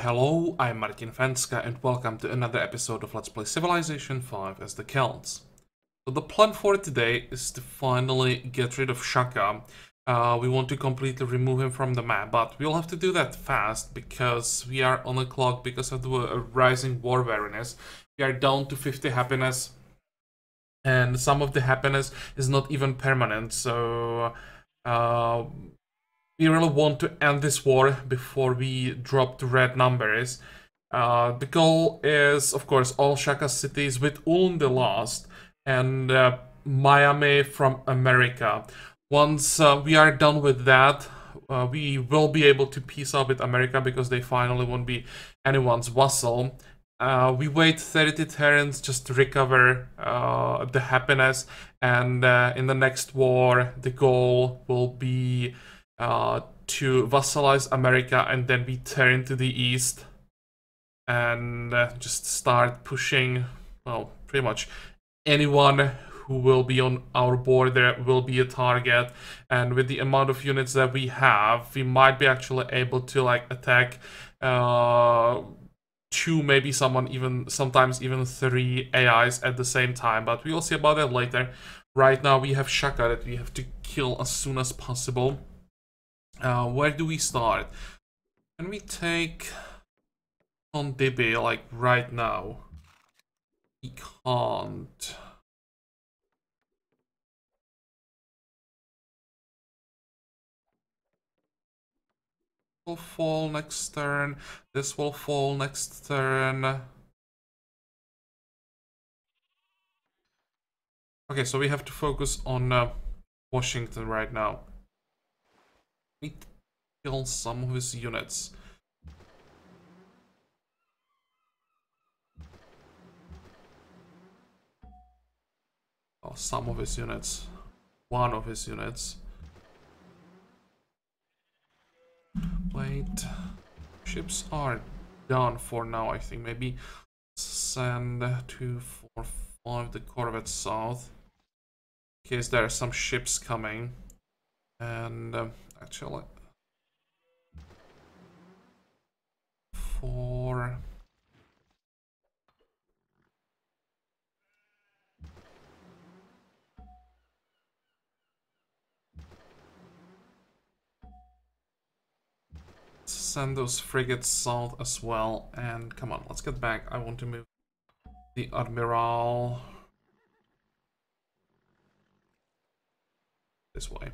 Hello, I'm Martin Fencka and welcome to another episode of Let's Play Civilization 5 as the Celts. So the plan for today is to finally get rid of Shaka. We want to completely remove him from the map, but we'll have to do that fast because we are on the clock because of the rising war weariness. We are down to 50 happiness and some of the happiness is not even permanent, so we really want to end this war before we drop to red numbers. The goal is, of course, all Shaka cities with Ulm the last and Miami from America. Once we are done with that, we will be able to peace out with America because they finally won't be anyone's vassal. We wait 30 turns just to recover the happiness, and in the next war the goal will be to vassalize America, and then we turn to the east and just start pushing. Well, pretty much anyone who will be on our border will be a target, and with the amount of units that we have, we might be actually able to like attack two, maybe sometimes even three AIs at the same time, but we will see about that later. Right now we have Shaka that we have to kill as soon as possible. Where do we start? Can we take on Dibi like right now? We can't. Will fall next turn. This will fall next turn. Okay, so we have to focus on Washington right now. We kill some of his units. Oh, some of his units. One of his units. Wait. Ships are done for now, I think. Maybe send 2, 4, 5 the corvette south. In case there are some ships coming. And actually 4. Send those frigates south as well, and come on, let's get back. I want to move the Admiral this way.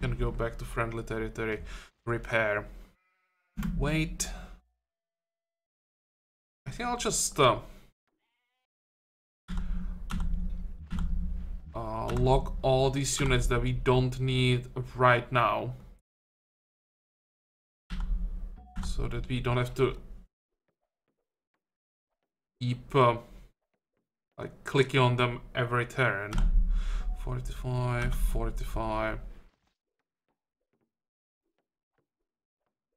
Gonna go back to friendly territory. Repair. Wait. I think I'll just lock all these units that we don't need right now, so that we don't have to keep like clicking on them every turn. 45, 45.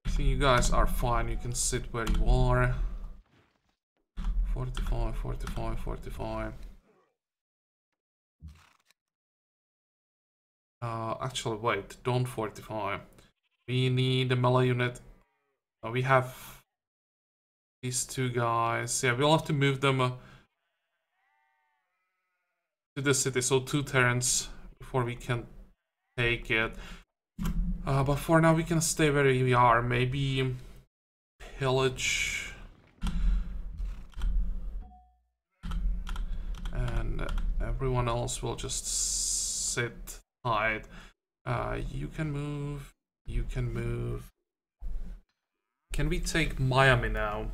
I think you guys are fine. You can sit where you are. 45, 45, 45. Actually, wait. Don't fortify. We need a melee unit. We have these two guys. Yeah, we'll have to move them to the city. So 2 turns before we can take it. But for now we can stay where we are. Maybe pillage. And everyone else will just sit tight. You can move. You can move. Can we take Miami now?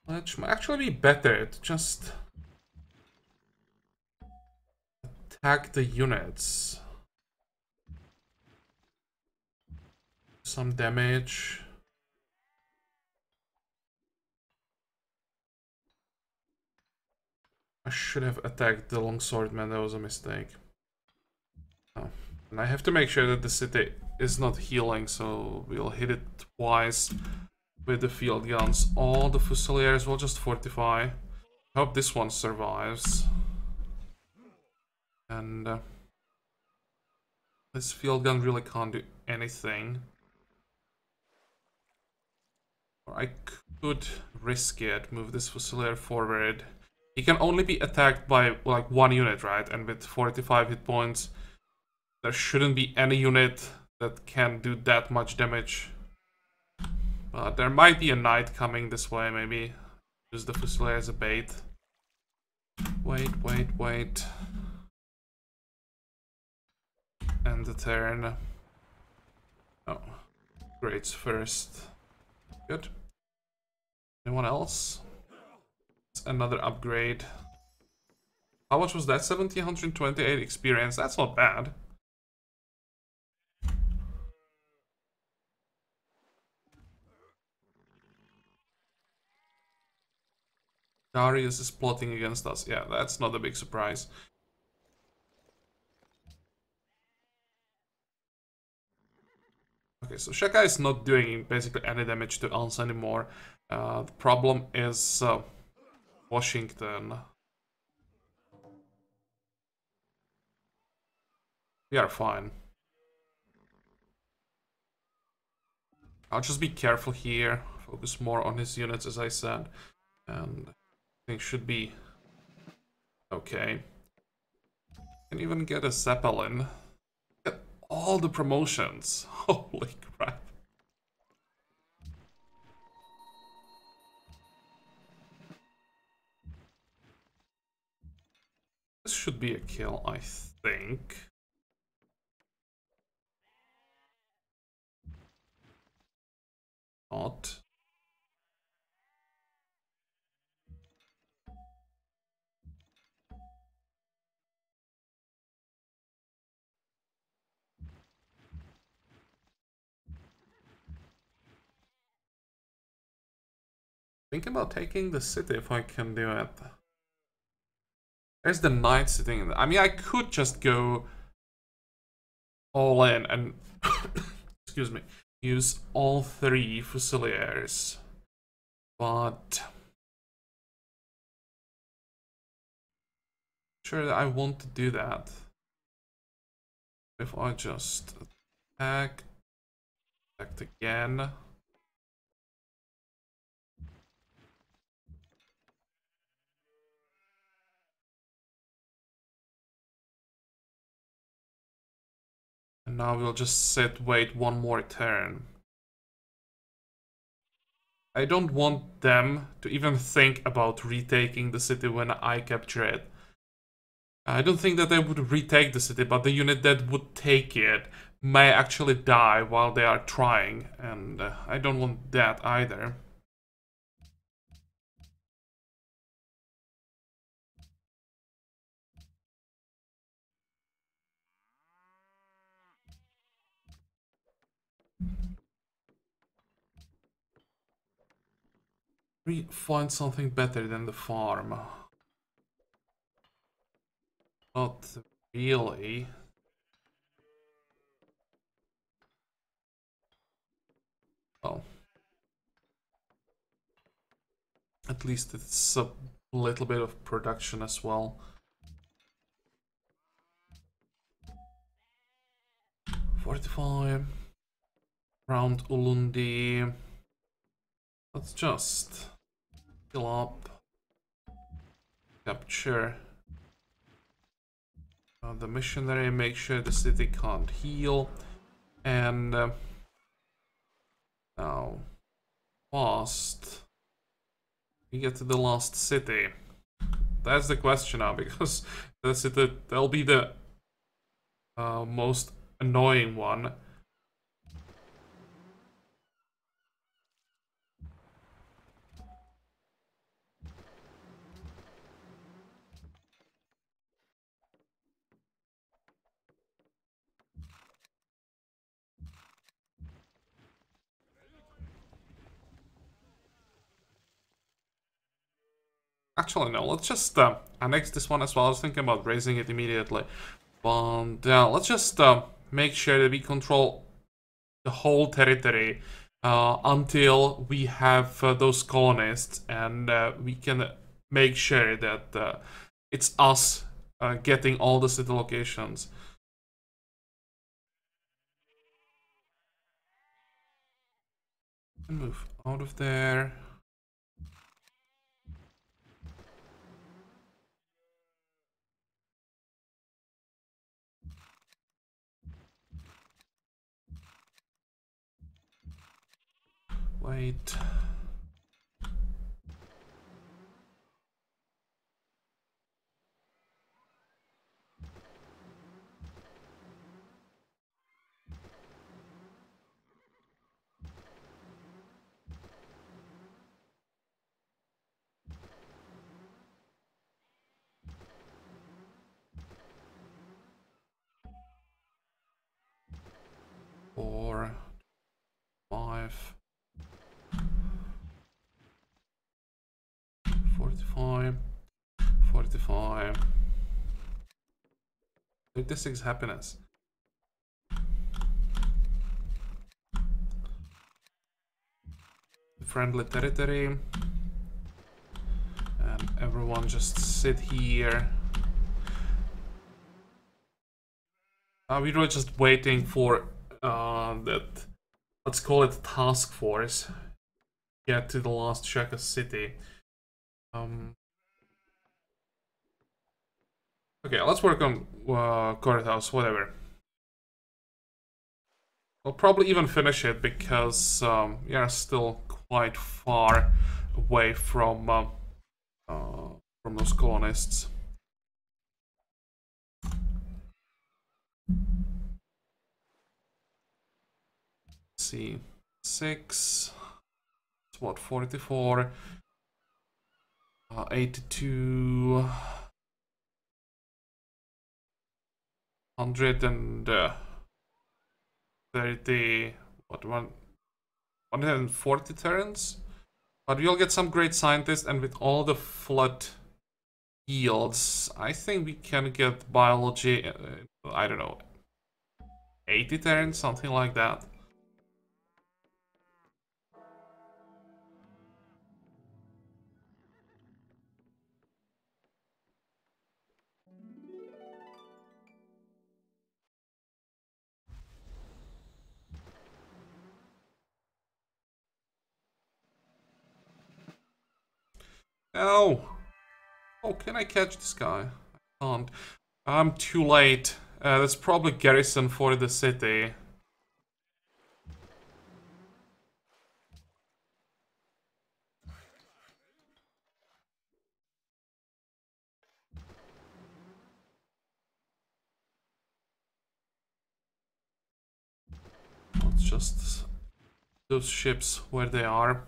Which might actually be better to just attack the units. Some damage. I should have attacked the longswordman, that was a mistake. Oh. And I have to make sure that the city is not healing, so we'll hit it twice. with the field guns. All the Fusiliers will just fortify. Hope this one survives. And this field gun really can't do anything. Or I could risk it, move this Fusilier forward. He can only be attacked by like one unit, right? And with 45 hit points, there shouldn't be any unit that can do that much damage. But there might be a knight coming this way, maybe. Use the Fusilier as a bait. Wait. End the turn. Oh. Greats first. Good. Anyone else? It's another upgrade. How much was that? 1728 experience. That's not bad. Darius is plotting against us. Yeah, that's not a big surprise. Okay, so Fencka is not doing basically any damage to us anymore. The problem is Washington. We are fine. I'll just be careful here. Focus more on his units, as I said. And things should be okay. Can even get a Zeppelin. Get all the promotions. Holy crap. This should be a kill, I think. Not. Think about taking the city if I can do it. There's the knight sitting in there. I mean, I could just go all in and excuse me, use all 3 Fusiliers. But sure that I want to do that. If I just attack again. And now we'll just wait one more turn. I don't want them to even think about retaking the city when I capture it. I don't think that they would retake the city, but the unit that would take it may actually die while they are trying, and I don't want that either. We find something better than the farm. Not really. Well, at least it's a little bit of production as well. 45. Round Ulundi. Let's just fill up. Capture the missionary, make sure the city can't heal. And now, fast. We get to the last city. That's the question now, because that'll be the most annoying one. Actually, no, let's just annex this one as well. I was thinking about raising it immediately. But let's just make sure that we control the whole territory until we have those colonists, and we can make sure that it's us getting all the city locations. Move out of there. Wait. Four, 5, 45, 45. 36 happiness. Friendly territory. And everyone just sit here. We're really just waiting for that, let's call it task force, get to the last Shaka city. Okay, let's work on courthouse, whatever. We'll probably even finish it because we are still quite far away from those colonists. Let's see, 6. It's what, 44, 82, 130. What, 140 turns? But we'll get some great scientists, and with all the flood yields, I think we can get biology, I don't know, 80 turns, something like that. Oh! Oh, can I catch this guy? I can't. I'm too late. That's probably garrison for the city. Let's just... those ships where they are.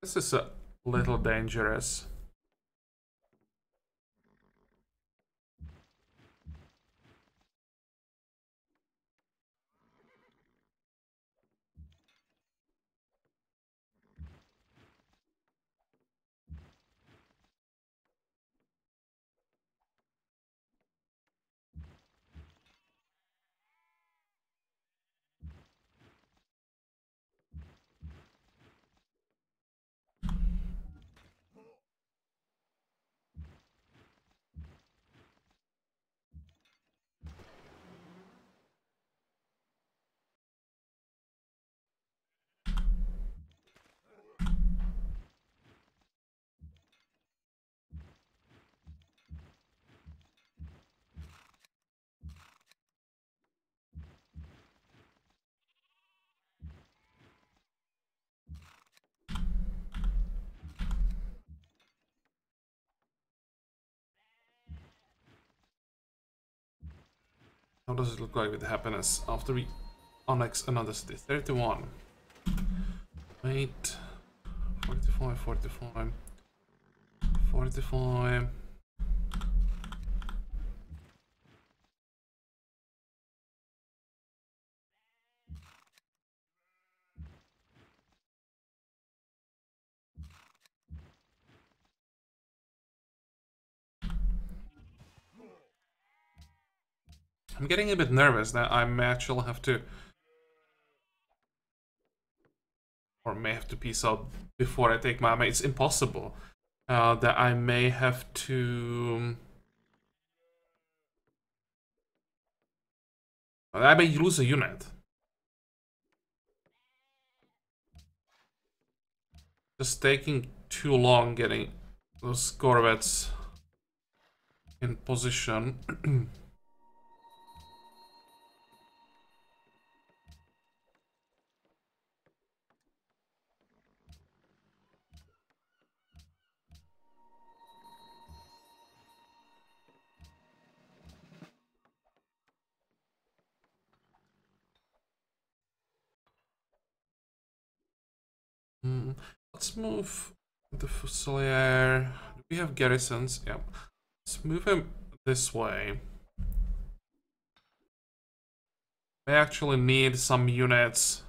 This is a little dangerous. How does it look like with happiness after we annex another city. 31. Wait. 45, 45. 45. I'm getting a bit nervous that I may actually have to, or may have to peace out before I take my. It's impossible. That I may have to. I may lose a unit. Just taking too long getting those corvettes in position. Let's move the Fusilier. Do we have garrisons? Yeah. Let's move him this way. We actually need some units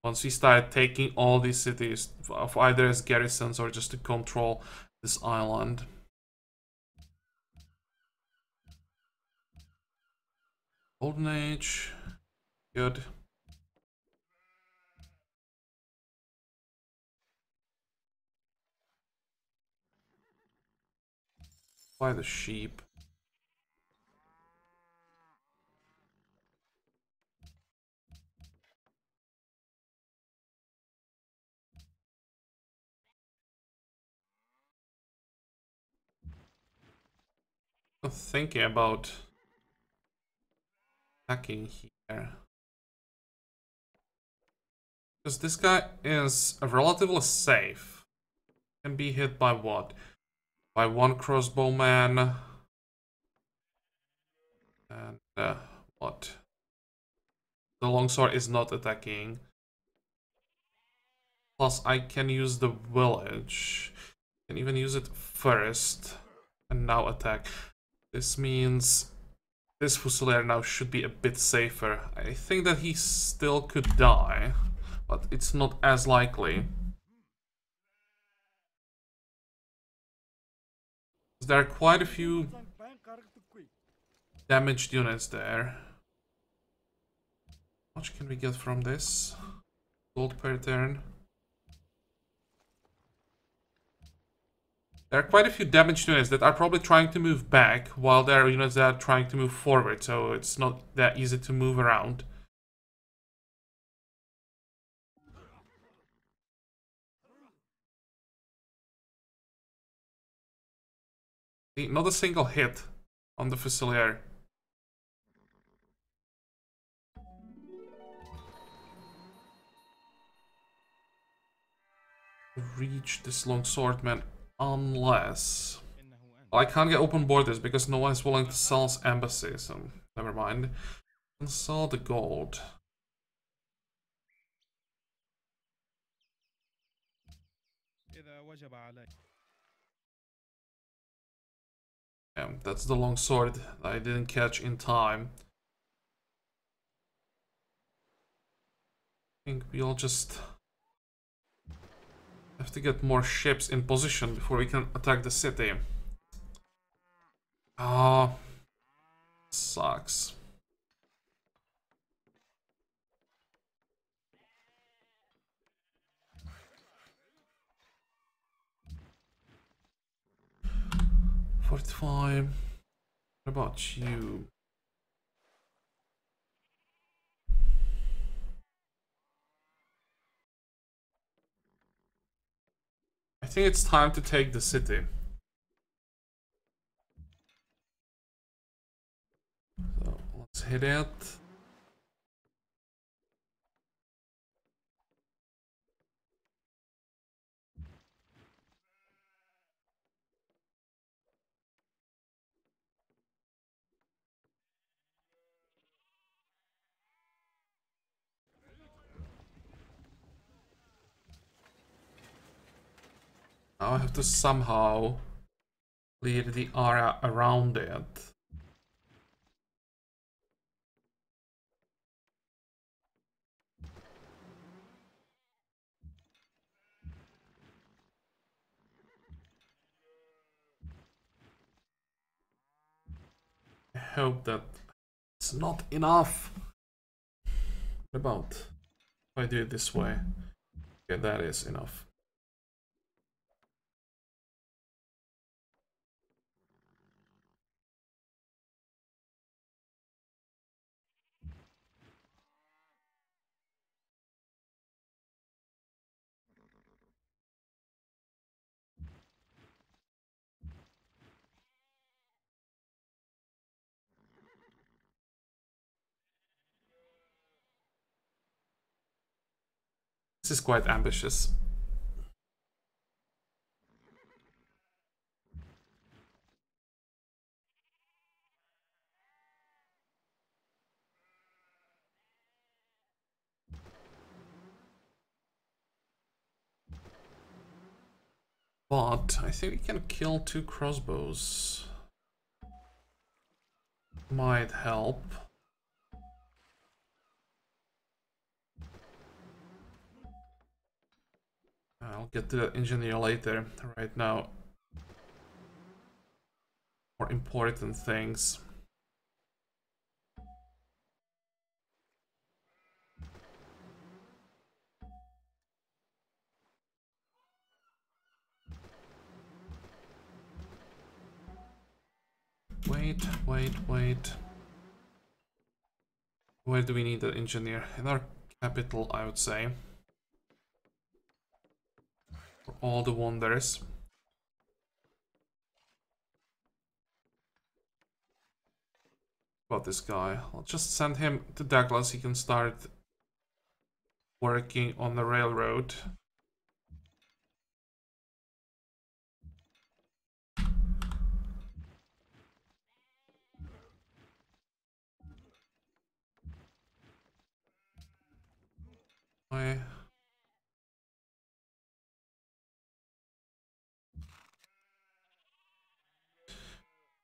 once we start taking all these cities, of either as garrisons or just to control this island. Golden Age. Good. Buy the sheep. I'm thinking about attacking here. Because this guy is relatively safe. Can be hit by what? By one crossbowman. And what? The longsword is not attacking. Plus, I can use the village. I can even use it first. And now attack. This means this Fusilier now should be a bit safer. I think that he still could die. But it's not as likely. There are quite a few damaged units there. How much can we get from this? Gold per turn. There are quite a few damaged units that are probably trying to move back, while there are units that are trying to move forward, so it's not that easy to move around. See, not a single hit on the Fusilier. Reach this longswordman unless... Well, I can't get open borders because no one is willing to sell us embassies, so never mind. And sell the gold. Yeah, that's the longsword that I didn't catch in time. I think we'll just have to get more ships in position before we can attack the city. Ah, sucks. $45. What about you? I think it's time to take the city. So let's hit it. Now I have to somehow clear the area around it. I hope that it's not enough. What about if I do it this way? Okay, that is enough. This is quite ambitious. But I think we can kill 2 crossbows. Might help. I'll get to the engineer later. Right now, more important things. Wait. Where do we need the engineer? In our capital, I would say. For all the wonders. About this guy. I'll just send him to Douglas. He can start working on the railroad. I...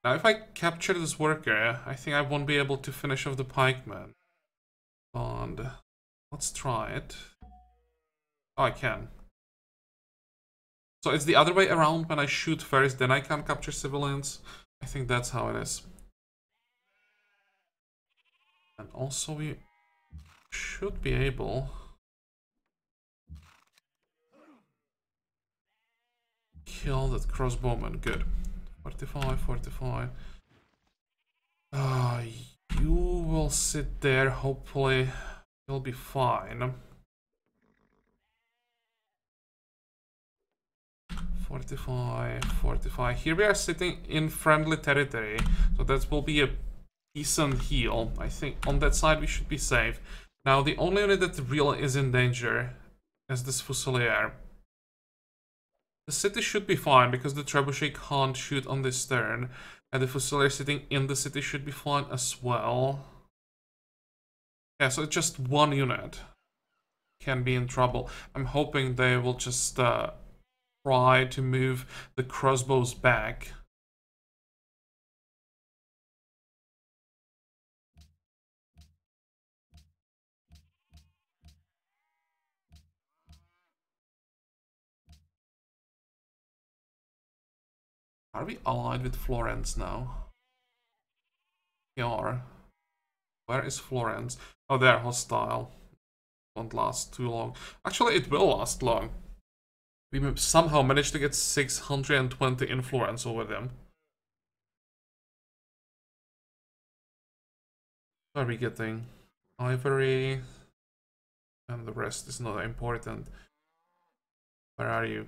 Now, if I capture this worker, I think I won't be able to finish off the pikeman. And let's try it. Oh, I can. So it's the other way around. When I shoot first, then I can capture civilians. I think that's how it is. And also we should be able... kill that crossbowman. Good. 45. You will sit there. Hopefully you'll be fine. 45. Here we are sitting in friendly territory, so that will be a decent heal. I think on that side we should be safe. Now the only unit that really is in danger is this Fusilier. The city should be fine because the trebuchet can't shoot on this turn, and the Fusilier sitting in the city should be fine as well. Yeah, so it's just one unit can be in trouble. I'm hoping they will just try to move the crossbows back. Are we allied with Florence now? We are. Where is Florence? Oh, they're hostile. Won't last too long. Actually, it will last long. We somehow managed to get 620 influence over them. What are we getting? Ivory. And the rest is not important. Where are you?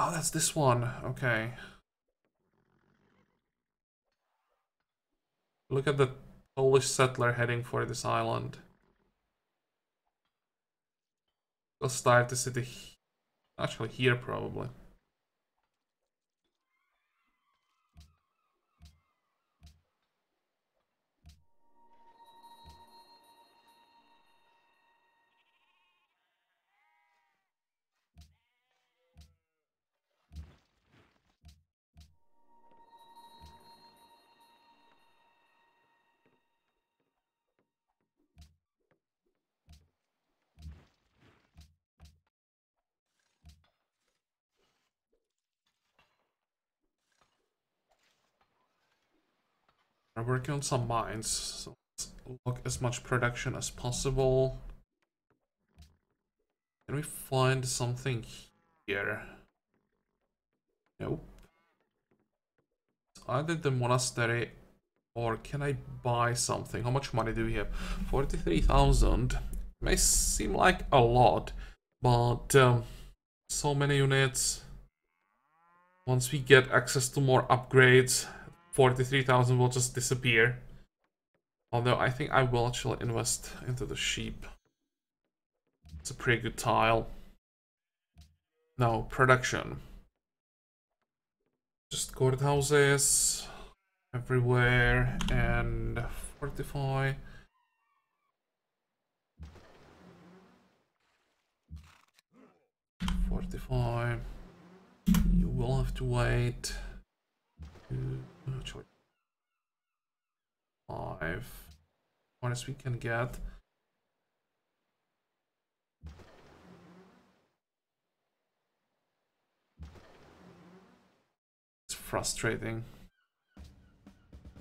Oh, that's this one. Okay. Look at the Polish settler heading for this island. We'll start the city actually here probably. We're working on some mines, so let's look as much production as possible. Can we find something here? Nope. It's either the monastery or can I buy something? How much money do we have? 43,000. May seem like a lot, but so many units. Once we get access to more upgrades, 43,000 will just disappear. Although I think I will actually invest into the sheep. It's a pretty good tile. No, production. Just courthouses everywhere and fortify. Fortify. You will have to wait. 5. What else we can get? It's frustrating.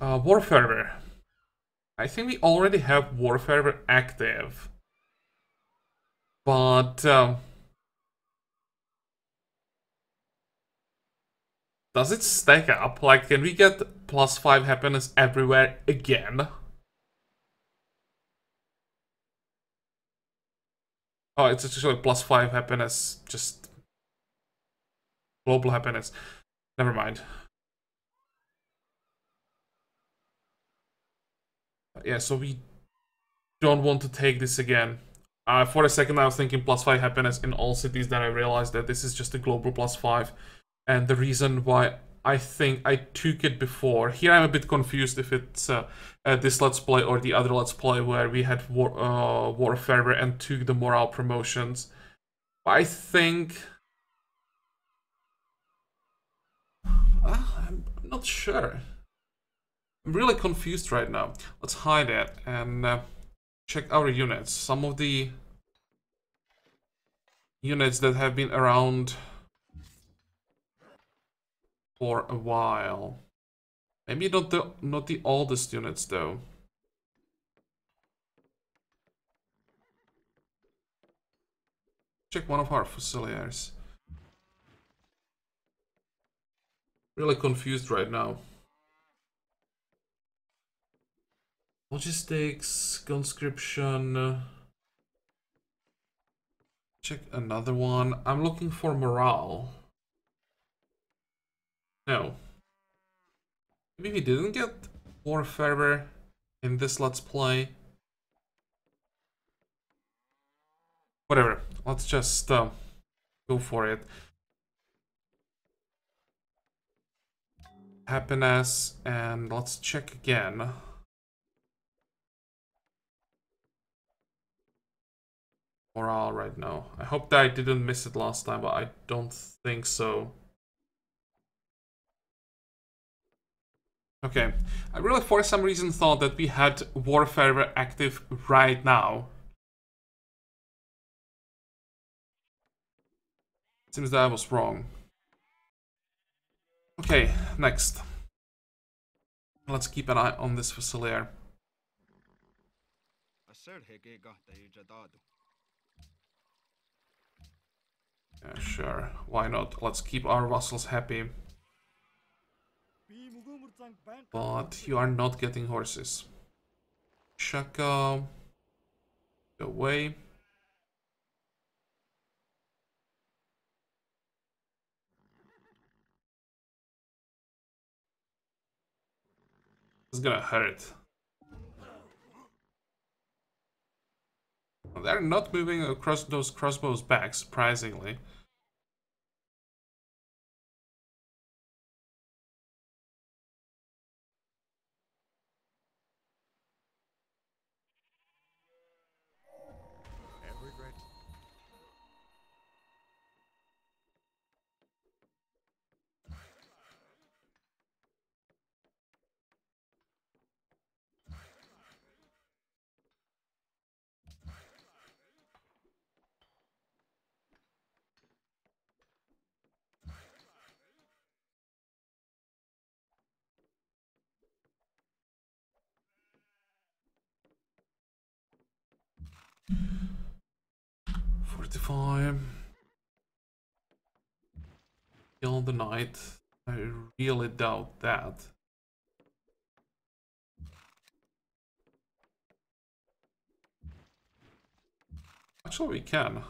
Warfare. I think we already have Warfare active. But does it stack up? Like, can we get +5 happiness everywhere again? Oh, it's actually +5 happiness, just global happiness. Never mind. Yeah, so we don't want to take this again. For a second I was thinking +5 happiness in all cities, then I realized that this is just a global +5. And the reason why I think I took it before, here I'm a bit confused if it's this Let's Play or the other Let's Play where we had Warfare and took the morale promotions. I think... I'm not sure. I'm really confused right now. Let's hide it and check our units. Some of the units that have been around for a while. Maybe not the oldest units though. Check one of our fusiliers. Really confused right now. Logistics, conscription. Check another one. I'm looking for morale. No. Maybe we didn't get Warfare in this Let's Play. Whatever. Let's just go for it. Happiness, and let's check again. Morale right now. I hope that I didn't miss it last time, but I don't think so. Okay, I really for some reason thought that we had Warfare active right now. Seems that I was wrong. Okay, next. Let's keep an eye on this Fusilier. Yeah, sure, why not? Let's keep our vassals happy. But you are not getting horses. Shaka, go away. It's gonna hurt. They're not moving across those crossbows back, surprisingly. 45. Kill the knight. I really doubt that. Actually, we can.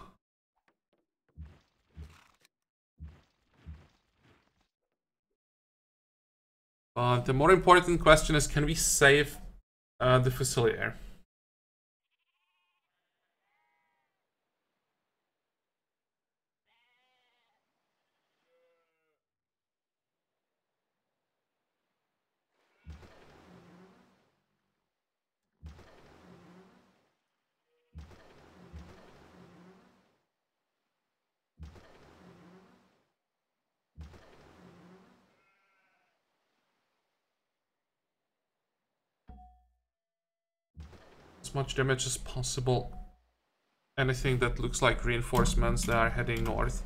But the more important question is, can we save the Fusilier? As much damage as possible. Anything that looks like reinforcements that are heading north.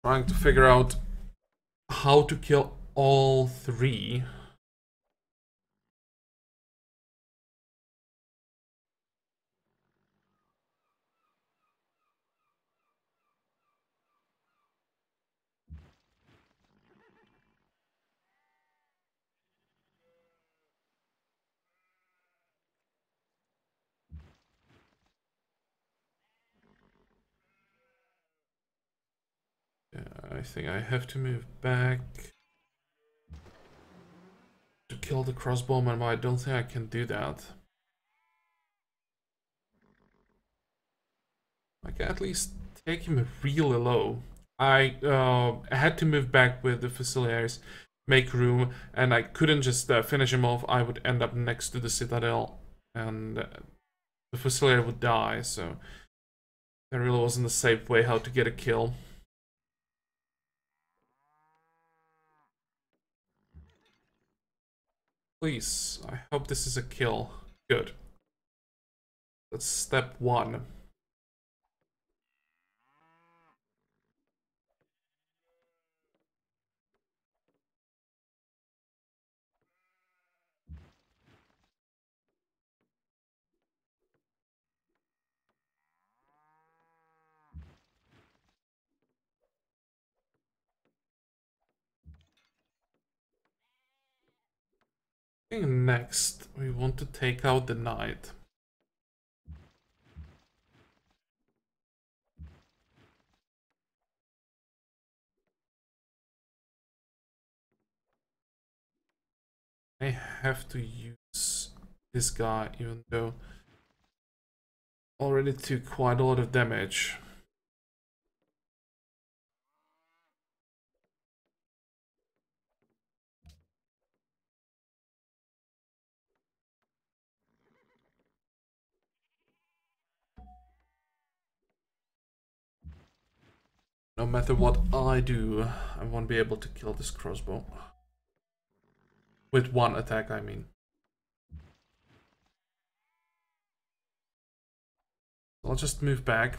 Trying to figure out how to kill all three. I think I have to move back to kill the crossbowman, but I don't think I can do that. I can at least take him really low. I had to move back with the Fusiliers, make room, and I couldn't just finish him off. I would end up next to the citadel, and the Fusilier would die, so there really wasn't a safe way how to get a kill. Please, I hope this is a kill. Good. That's step one. I think next we want to take out the knight. I have to use this guy, even though already took quite a lot of damage. No matter what I do, I won't be able to kill this crossbow. With one attack, I mean. I'll just move back.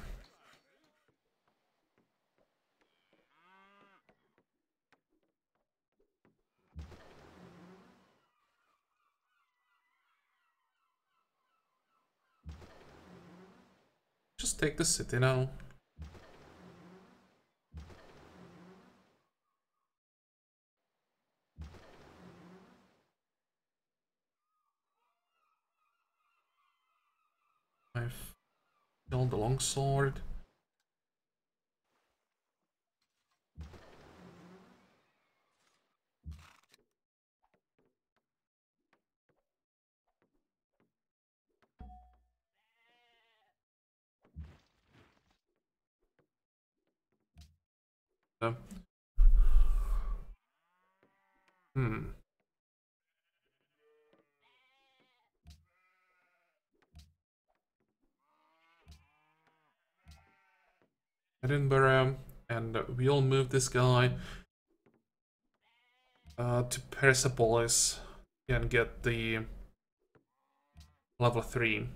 Just take the city now. I've killed the longsword. Hmm. Edinburgh, and we'll move this guy to Persepolis and get the level 3.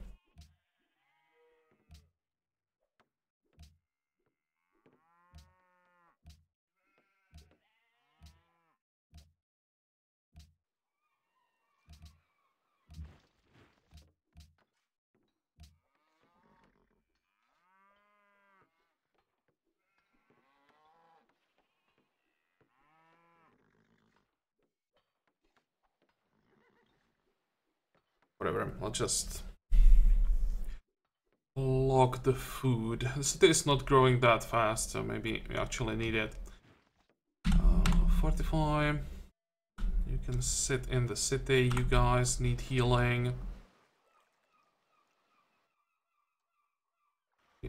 Whatever, I'll just log the food. The city is not growing that fast, so maybe we actually need it. 45. You can sit in the city. You guys need healing.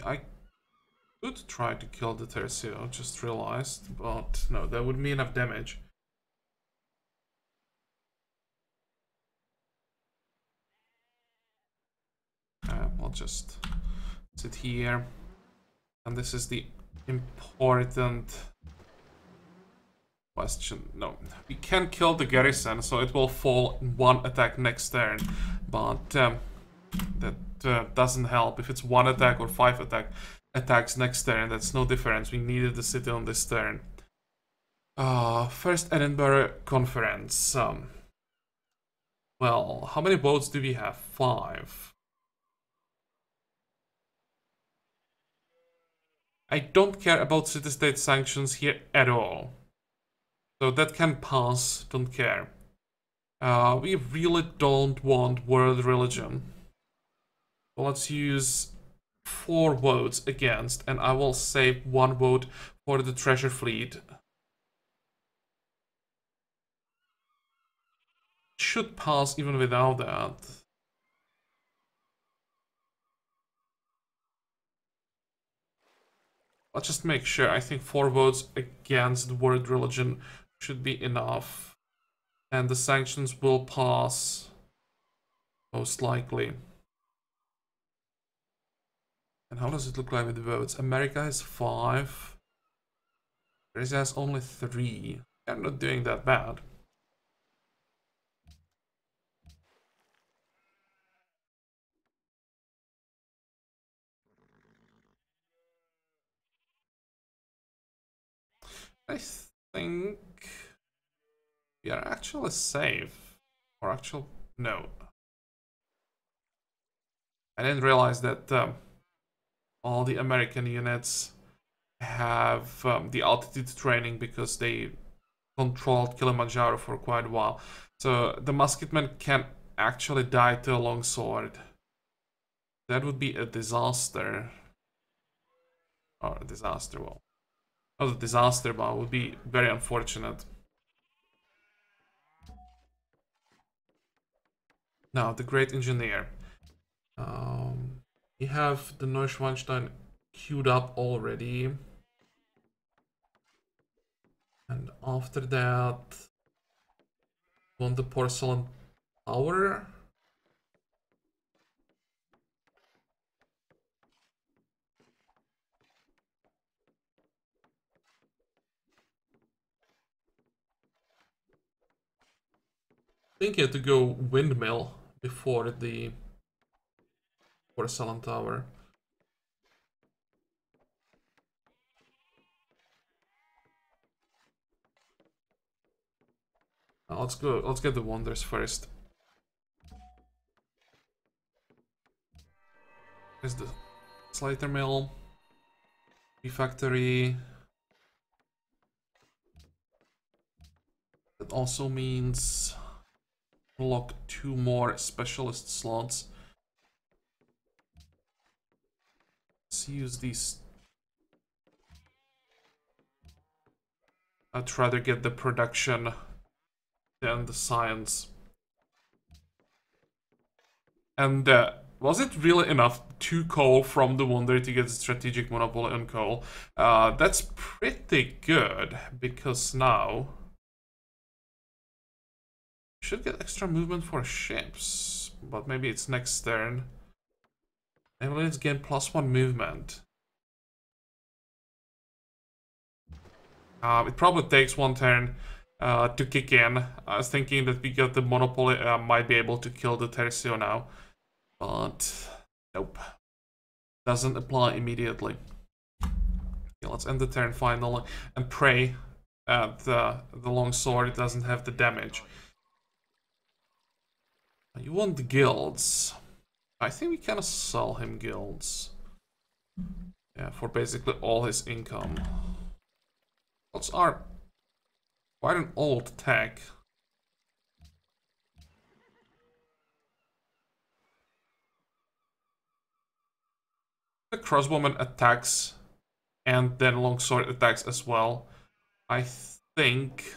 I could try to kill the Tercio, just realized, but no, that would be enough damage. I'll just sit here. And this is the important question. No, we can kill the garrison, so it will fall 1 attack next turn. But that doesn't help. If it's 1 attack or 5 attacks next turn, that's no difference. We needed the city on this turn. First Edinburgh Conference. Well, how many votes do we have? 5. I don't care about city-state sanctions here at all. So that can pass, don't care. We really don't want world religion. So let's use 4 votes against, and I will save 1 vote for the treasure fleet. Should pass even without that. Let's just make sure. I think 4 votes against the world religion should be enough. And the sanctions will pass, most likely. And how does it look like with the votes? America has 5. Brazil has only 3. They're not doing that bad. I think we are actually safe. Or actual, no. I didn't realize that all the American units have the altitude training because they controlled Kilimanjaro for quite a while. So the musketmen can actually die to a longsword. That would be a disaster. Or a disaster, well. Not a disaster, but it would be very unfortunate. Now, the Great Engineer. We have the Neuschwanstein queued up already. And after that, want the Porcelain Tower. I think you have to go Windmill before the Porcelain Tower. Let's go. Let's get the wonders first. Here's the Slater Mill, factory. That also means unlock 2 more specialist slots. Let's use these. I'd rather get the production than the science. And was it really enough 2 coal from the Wonder to get a strategic monopoly on coal? That's pretty good, because now should get extra movement for ships, but maybe it's next turn. And let's gain +1 movement. It probably takes one turn to kick in. I was thinking that we got the Monopoly, might be able to kill the Tercio now. But nope. Doesn't apply immediately. Okay, let's end the turn finally and pray the longsword doesn't have the damage. You want the guilds. I think we can sell him guilds. Yeah, for basically all his income. What's our quite an old tech. The crossbowman attacks and then longsword attacks as well. I think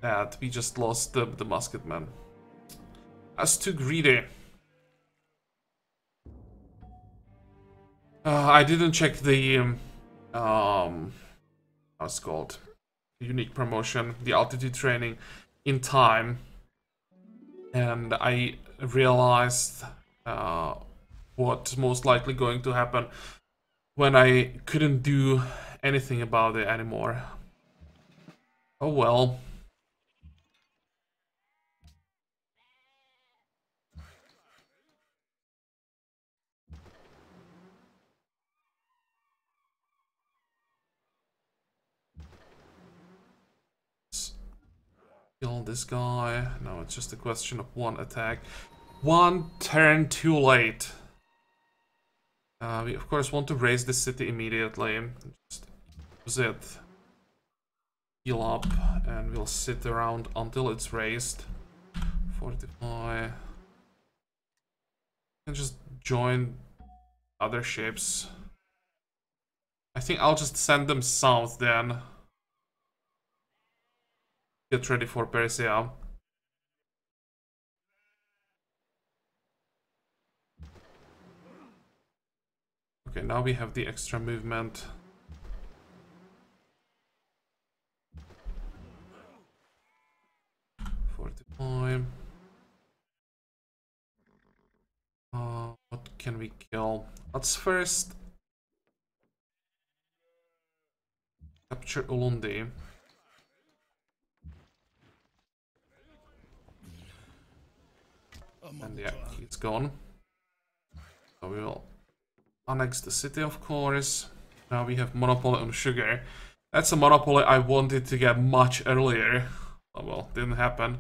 that we just lost the musketman. That's too greedy. I didn't check the what's it called, unique promotion, the altitude training in time, and I realized what's most likely going to happen when I couldn't do anything about it anymore. Oh well. Kill this guy. No, it's just a question of one attack. One turn too late. We of course want to raise the city immediately. Just use it. Heal up, and we'll sit around until it's raised. 45. And just join other ships. I think I'll just send them south then. Get ready for Persia. Okay, now we have the extra movement. Time. What can we kill? Let's first capture Ulundi. And yeah, he's gone. So we will annex the city, of course. Now we have monopoly on sugar. That's a monopoly I wanted to get much earlier. Oh well, didn't happen.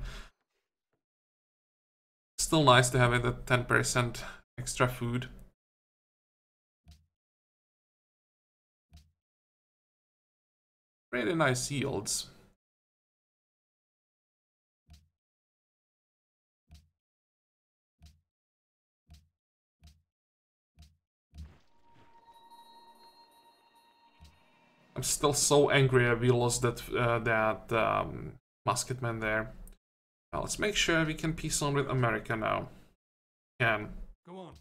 Still nice to have it at 10% extra food. Really nice yields. I'm still so angry we lost that musketman there. Now let's make sure we can peace on with America now. Can. Go on.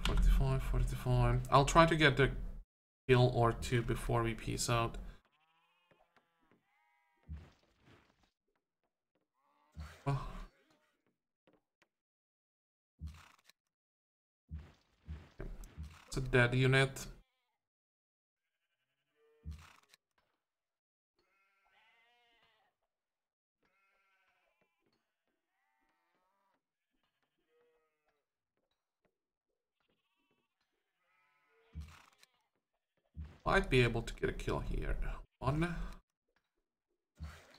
$45, $45. I'll try to get the kill or two before we peace out. Oh. It's a dead unit. Might be able to get a kill here. One.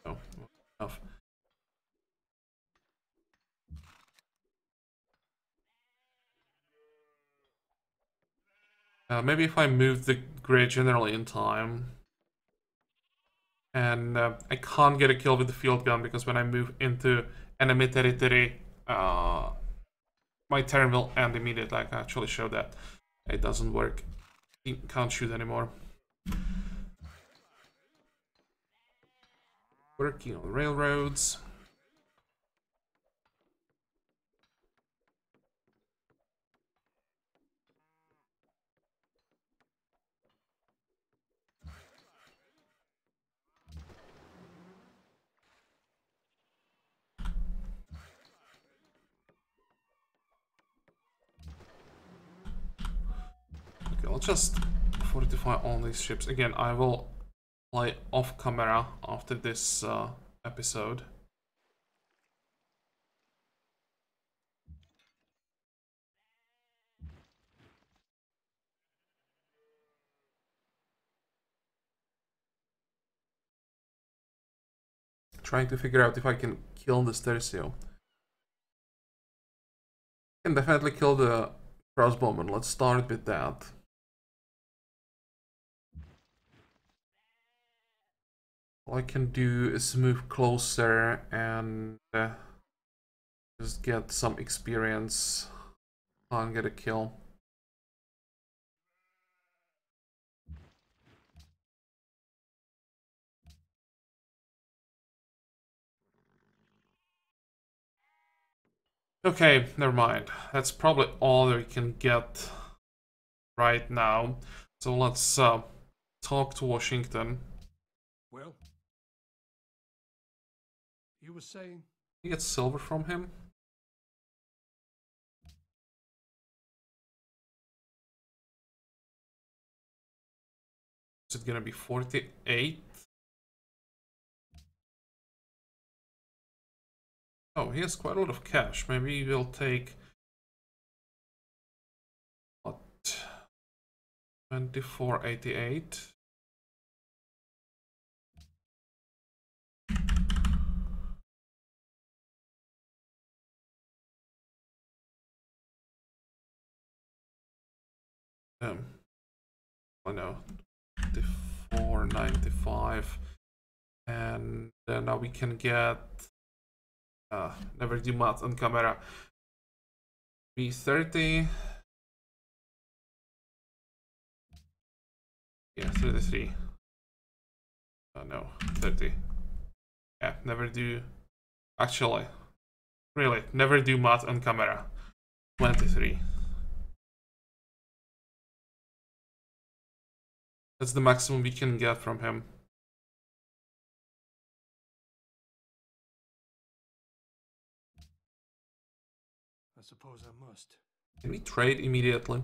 Oh, enough. Maybe if I move the grid generally in time. And I can't get a kill with the field gun because when I move into enemy territory, my turn will end immediately. I can actually show that it doesn't work. You can't shoot anymore. Working on railroads. I'll just fortify all these ships. Again, I will play off camera after this episode. Trying to figure out if I can kill this Tercio. Can definitely kill the crossbowman. Let's start with that. All I can do is move closer and just get some experience and get a kill. Okay, never mind. That's probably all that we can get right now. So let's talk to Washington. Well, you were saying? We get silver from him. Is it gonna be 48? Oh, he has quite a lot of cash. Maybe we'll take what, 2488. I know, 2495, and now we can get never do math on camera. 330. Yeah, 33. Oh no, 30. Yeah, never do. Actually, really, never do math on camera. 23. That's the maximum we can get from him. I suppose I must. Can we trade immediately?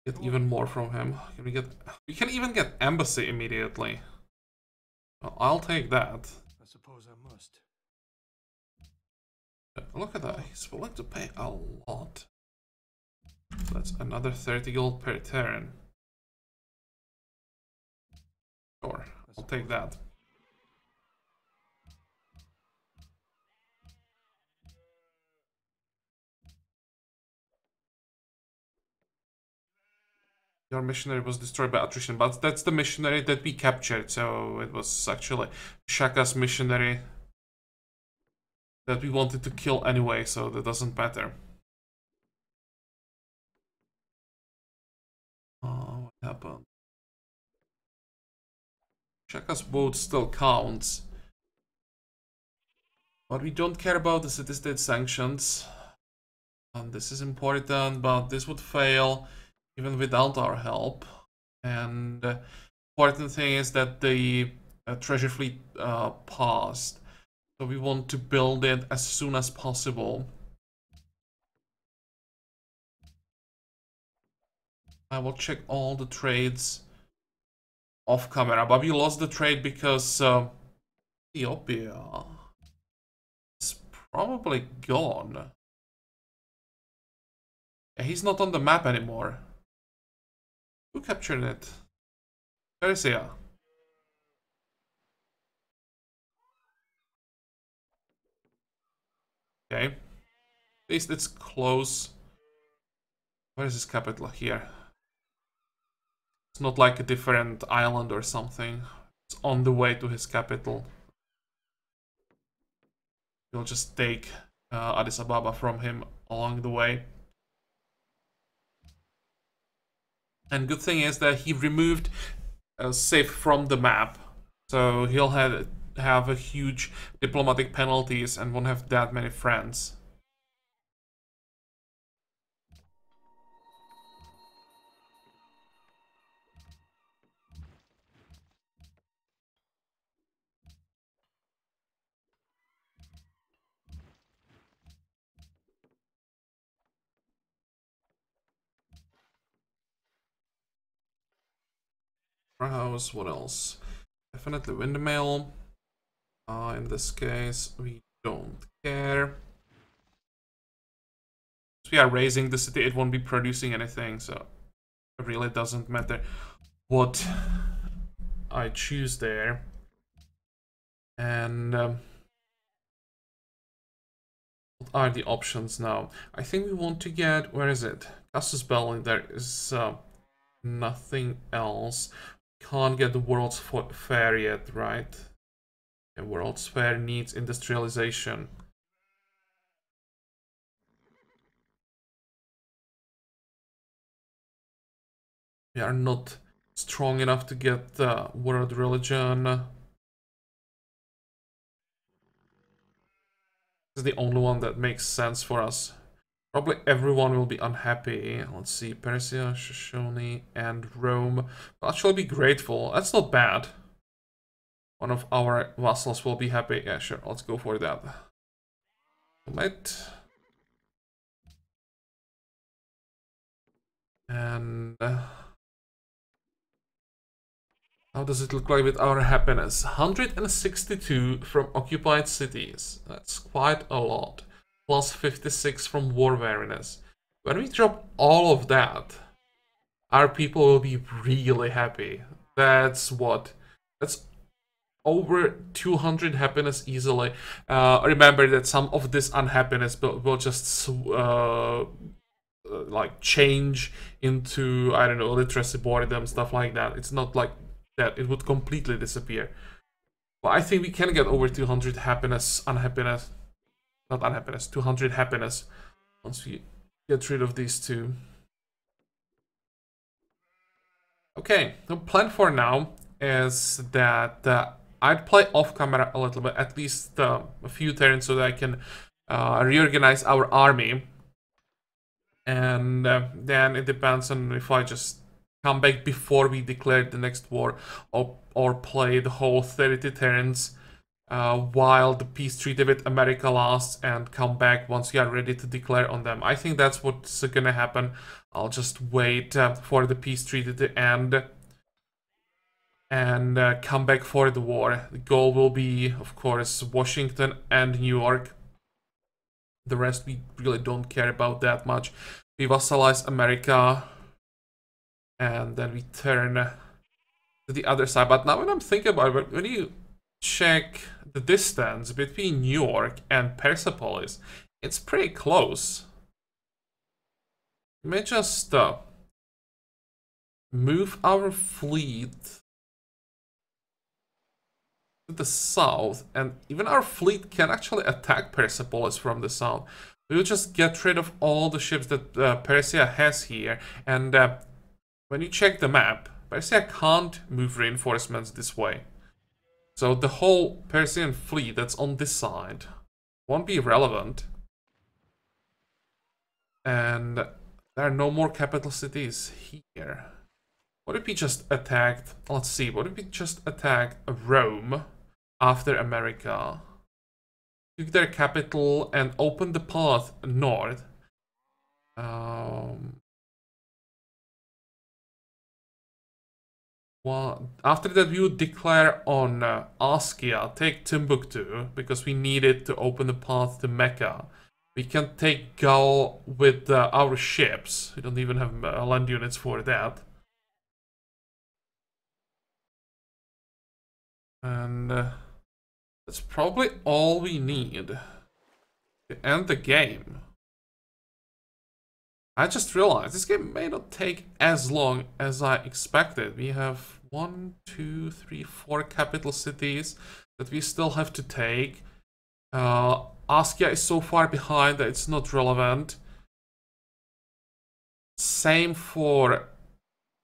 Get even more from him. Can we get? We can even get embassy immediately. Well, I'll take that. I suppose I must. Look at that. He's willing to pay a lot. So that's another 30 gold per turn. Sure, I'll take that. Your missionary was destroyed by attrition, but that's the missionary that we captured, so it was actually Shaka's missionary that we wanted to kill anyway, so that doesn't matter. Oh, what happened? Shaka's vote still counts. What we don't care about the city-state sanctions. And this is important, but this would fail even without our help. And important thing is that the treasure fleet passed. So we want to build it as soon as possible. I will check all the trades off camera, but we lost the trade because Ethiopia is probably gone. Yeah, he's not on the map anymore. Who captured it? Persia. Okay. At least it's close. Where is his capital? Here. It's not like a different island or something. It's on the way to his capital. We'll just take Addis Ababa from him along the way. And good thing is that he removed Sif from the map. So he'll have a huge diplomatic penalties and won't have that many friends. house. What else? Definitely windmill. In this case, we don't care. If we are raising the city, it won't be producing anything, so it really doesn't matter what I choose there. And what are the options now? I think we want to get, where is it? Casus Belli, there is nothing else. Can't get the World's Fair yet, right? The World's Fair needs industrialization. We are not strong enough to get the world religion. This is the only one that makes sense for us. Probably everyone will be unhappy. Let's see, Persia, Shoshone, and Rome will actually be grateful. That's not bad. One of our vassals will be happy. Yeah, sure, let's go for that. Commit. And how does it look like with our happiness? 162 from occupied cities. That's quite a lot. Plus 56 from war weariness. When we drop all of that, our people will be really happy. That's what? That's over 200 happiness easily. Remember that some of this unhappiness will just like change into, I don't know, literacy, boredom, stuff like that. It's not like that it would completely disappear. But I think we can get over 200 happiness, unhappiness, not unhappiness, 200 happiness once we get rid of these two. Okay, the plan for now is that I'd play off camera a little bit, at least a few turns, so that I can reorganize our army. And then it depends on if I just come back before we declare the next war, or play the whole 30 turns while the peace treaty with America lasts, and come back once we are ready to declare on them. I think that's what's gonna happen. I'll just wait for the peace treaty to end and come back for the war. The goal will be, of course, Washington and New York. The rest we really don't care about that much. We vassalize America, and then we turn to the other side. But now when I'm thinking about it, when you check the distance between New York and Persepolis, it's pretty close. We may just move our fleet to the south, and even our fleet can actually attack Persepolis from the south. We will just get rid of all the ships that Persia has here, and when you check the map, Persia can't move reinforcements this way. So the whole Persian fleet that's on this side won't be relevant. And there are no more capital cities here. What if we just attacked, let's see, what if we just attacked Rome after America? Took their capital and opened the path north. Well, after that we would declare on Askia, take Timbuktu, because we need it to open the path to Mecca. We can take Gaul with our ships. We don't even have land units for that. And that's probably all we need to end the game. I just realized this game may not take as long as I expected. We have 1, 2, 3, 4 capital cities that we still have to take. Askia is so far behind that it's not relevant. Same for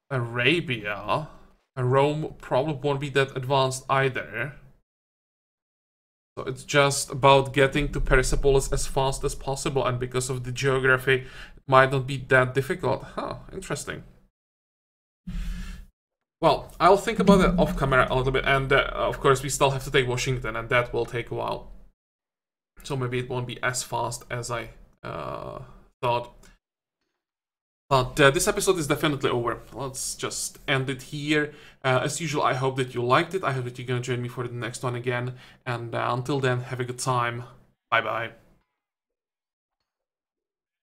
Arabia. Rome probably won't be that advanced either. So it's just about getting to Persepolis as fast as possible, and because of the geography, it might not be that difficult. Huh, interesting. Well, I'll think about it off camera a little bit, and of course we still have to take Washington, and that will take a while. So maybe it won't be as fast as I thought. But this episode is definitely over. Let's just end it here. As usual, I hope that you liked it. I hope that you're gonna join me for the next one again. And until then, have a good time. Bye bye.